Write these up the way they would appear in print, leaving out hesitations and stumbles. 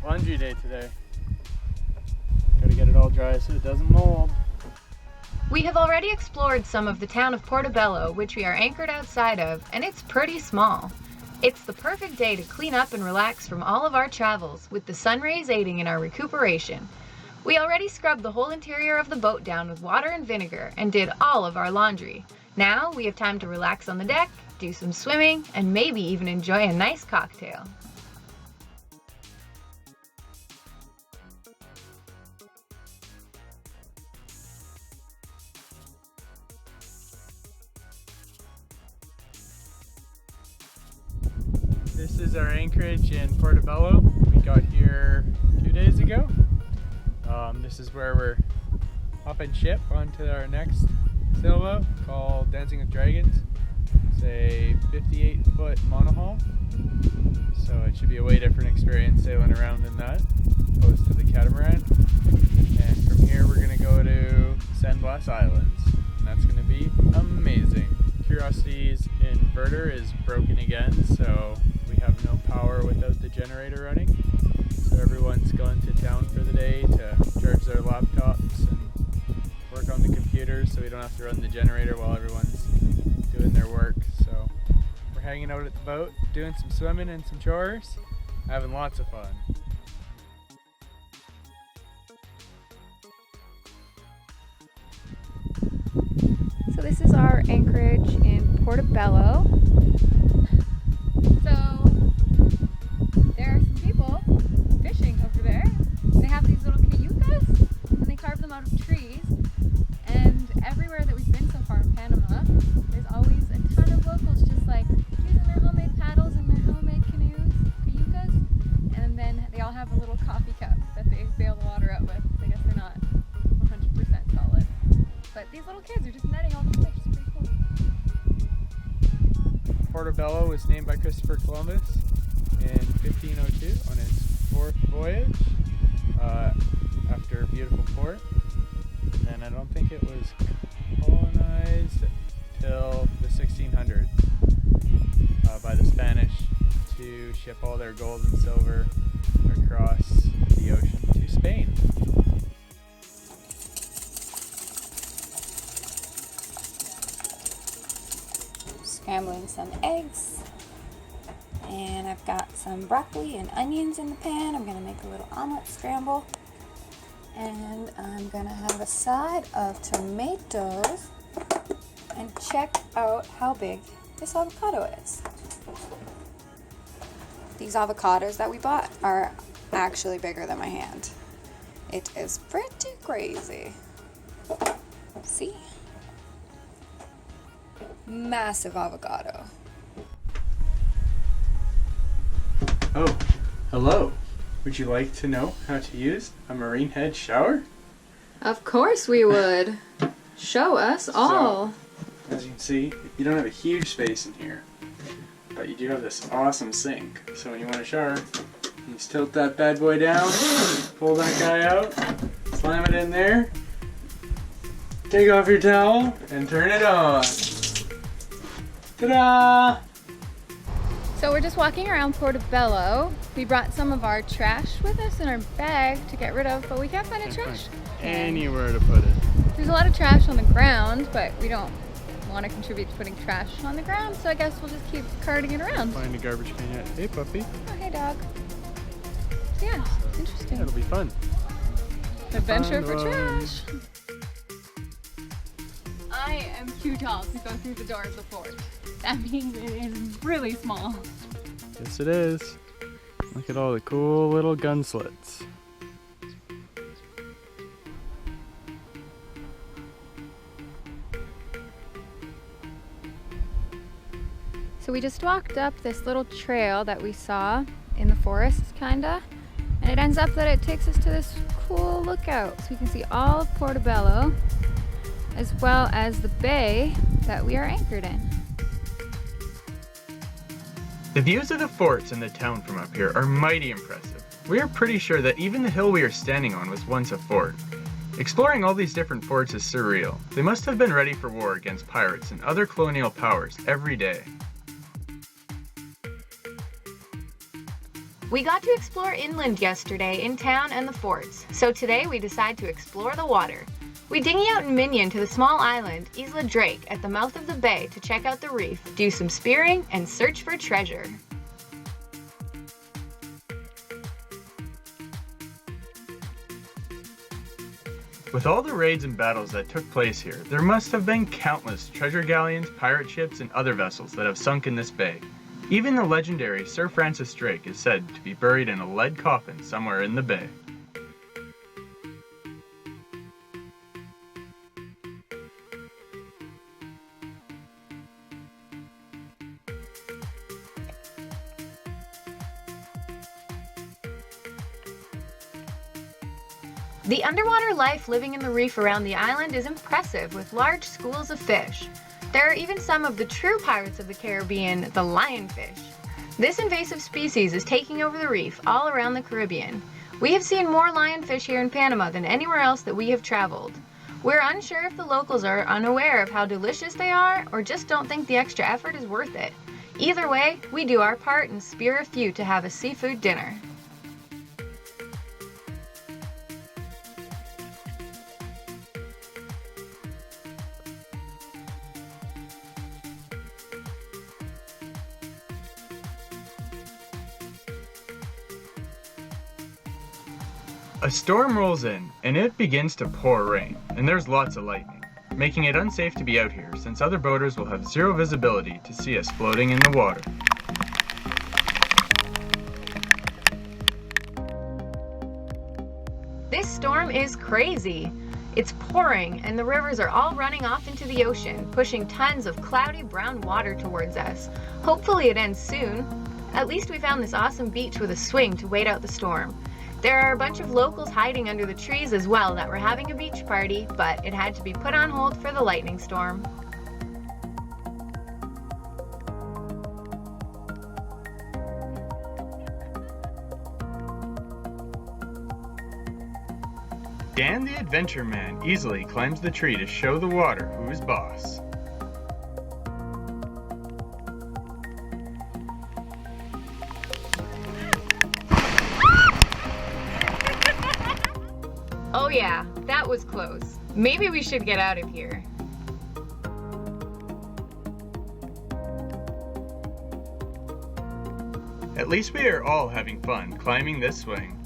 laundry day today. Gotta get it all dry so it doesn't mold. We have already explored some of the town of Portobelo, which we are anchored outside of, and it's pretty small. It's the perfect day to clean up and relax from all of our travels, with the sun rays aiding in our recuperation. We already scrubbed the whole interior of the boat down with water and vinegar and did all of our laundry. Now we have time to relax on the deck, do some swimming, and maybe even enjoy a nice cocktail. This is our anchorage in Portobelo. We got here 2 days ago. This is where we're hopping ship onto our next sailboat called Dancing with Dragons. It's a 58-foot monohull, so it should be a way different experience sailing around in that, opposed to the catamaran. And from here we're going to go to San Blas Islands, and that's going to be amazing. Curiosity's inverter is broken again, so we have no power without the generator running. So everyone's gone to town for the day to charge their laptops and work on the computers, so we don't have to run the generator while everyone's doing their work. So we're hanging out at the boat, doing some swimming and some chores, having lots of fun. So this is our anchorage in Portobelo. So there are some people fishing over there. They have these little cayucas and they carve them out of trees. And everywhere that we've been so far in Panama, there's always a ton of locals just like using their homemade paddles and their homemade canoes, cayucas. And then they all have a little coffee cup that they bail the water out with. I guess they're not 100% solid. But these little kids are just netting all the fish. It's pretty cool. Portobelo was named by Christopher Columbus in 1502 on his 4th voyage after a beautiful port. And then I don't think it was colonized till the 1600s by the Spanish to ship all their gold and silver across the ocean to Spain. Scrambling some eggs, and I've got some broccoli and onions in the pan. I'm gonna make a little omelet scramble, and I'm gonna have a side of tomatoes, and check out how big this avocado is. These avocados that we bought are actually bigger than my hand. It is pretty crazy. See? Massive avocado. Oh, hello. Would you like to know how to use a marine head shower? Of course we would. Show us all. So, as you can see, you don't have a huge space in here, but you do have this awesome sink. So when you want to shower, you just tilt that bad boy down, pull that guy out, slam it in there, take off your towel, and turn it on. Ta-da! So we're just walking around Portobelo. We brought some of our trash with us in our bag to get rid of, but we can't find a trash can. Anywhere to put it. There's a lot of trash on the ground, but we don't want to contribute to putting trash on the ground, so I guess we'll just keep carting it around. Find a garbage can yet. Hey, puppy. Oh, hey, dog. So, yeah, interesting. Yeah, it'll be fun. Adventure for trash. I am too tall to go through the door of the fort. That means it is really small. Yes, it is. Look at all the cool little gun slits. So we just walked up this little trail that we saw in the forest, kinda, and it ends up that it takes us to this cool lookout. So we can see all of Portobelo, as well as the bay that we are anchored in. The views of the forts and the town from up here are mighty impressive. We are pretty sure that even the hill we are standing on was once a fort. Exploring all these different forts is surreal. They must have been ready for war against pirates and other colonial powers every day. We got to explore inland yesterday in town and the forts, so today we decide to explore the water. We dinghy out in Minion to the small island, Isla Drake, at the mouth of the bay to check out the reef, do some spearing, and search for treasure. With all the raids and battles that took place here, there must have been countless treasure galleons, pirate ships, and other vessels that have sunk in this bay. Even the legendary Sir Francis Drake is said to be buried in a lead coffin somewhere in the bay. The underwater life living in the reef around the island is impressive, with large schools of fish. There are even some of the true pirates of the Caribbean, the lionfish. This invasive species is taking over the reef all around the Caribbean. We have seen more lionfish here in Panama than anywhere else that we have traveled. We're unsure if the locals are unaware of how delicious they are or just don't think the extra effort is worth it. Either way, we do our part and spear a few to have a seafood dinner. A storm rolls in, and it begins to pour rain, and there's lots of lightning, making it unsafe to be out here since other boaters will have zero visibility to see us floating in the water. This storm is crazy. It's pouring, and the rivers are all running off into the ocean, pushing tons of cloudy brown water towards us. Hopefully it ends soon. At least we found this awesome beach with a swing to wait out the storm. There are a bunch of locals hiding under the trees as well that were having a beach party, but it had to be put on hold for the lightning storm. Dan the Adventure Man easily climbs the tree to show the water who's boss. Oh yeah, that was close. Maybe we should get out of here. At least we are all having fun climbing this swing.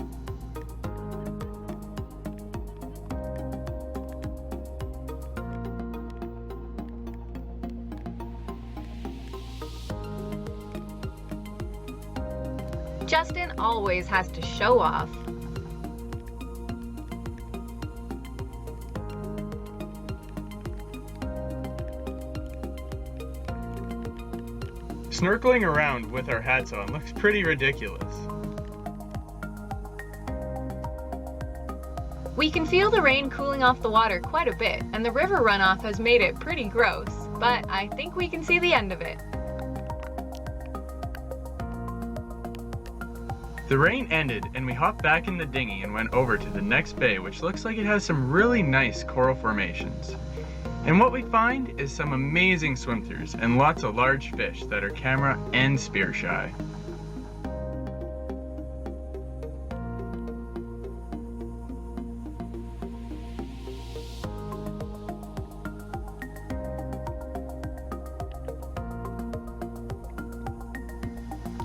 Justin always has to show off. Snorkeling around with our hats on looks pretty ridiculous. We can feel the rain cooling off the water quite a bit, and the river runoff has made it pretty gross, but I think we can see the end of it. The rain ended and we hopped back in the dinghy and went over to the next bay, which looks like it has some really nice coral formations. And what we find is some amazing swim-throughs and lots of large fish that are camera and spear shy.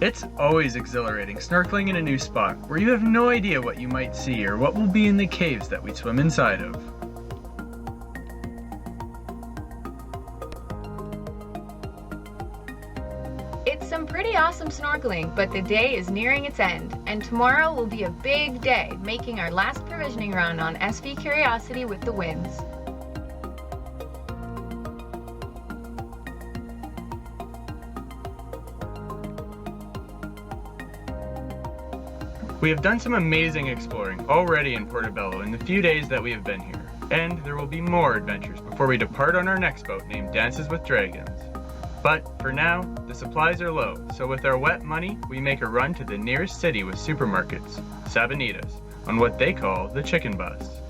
It's always exhilarating snorkeling in a new spot where you have no idea what you might see or what will be in the caves that we swim inside of. It's some pretty awesome snorkeling, but the day is nearing its end, and tomorrow will be a big day, making our last provisioning run on SV Curiosity with the Wynns. We have done some amazing exploring already in Portobelo in the few days that we have been here, and there will be more adventures before we depart on our next boat named Dances with Dragons. But for now, the supplies are low, so with our wet money, we make a run to the nearest city with supermarkets, Sabanitas, on what they call the chicken bus.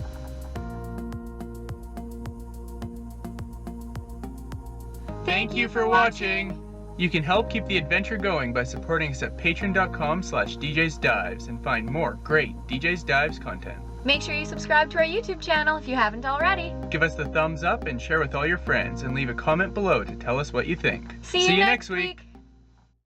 Thank you for watching! You can help keep the adventure going by supporting us at patreon.com/DJsDives and find more great DJs Dives content. Make sure you subscribe to our YouTube channel if you haven't already. Give us the thumbs up and share with all your friends, and leave a comment below to tell us what you think. See you next week.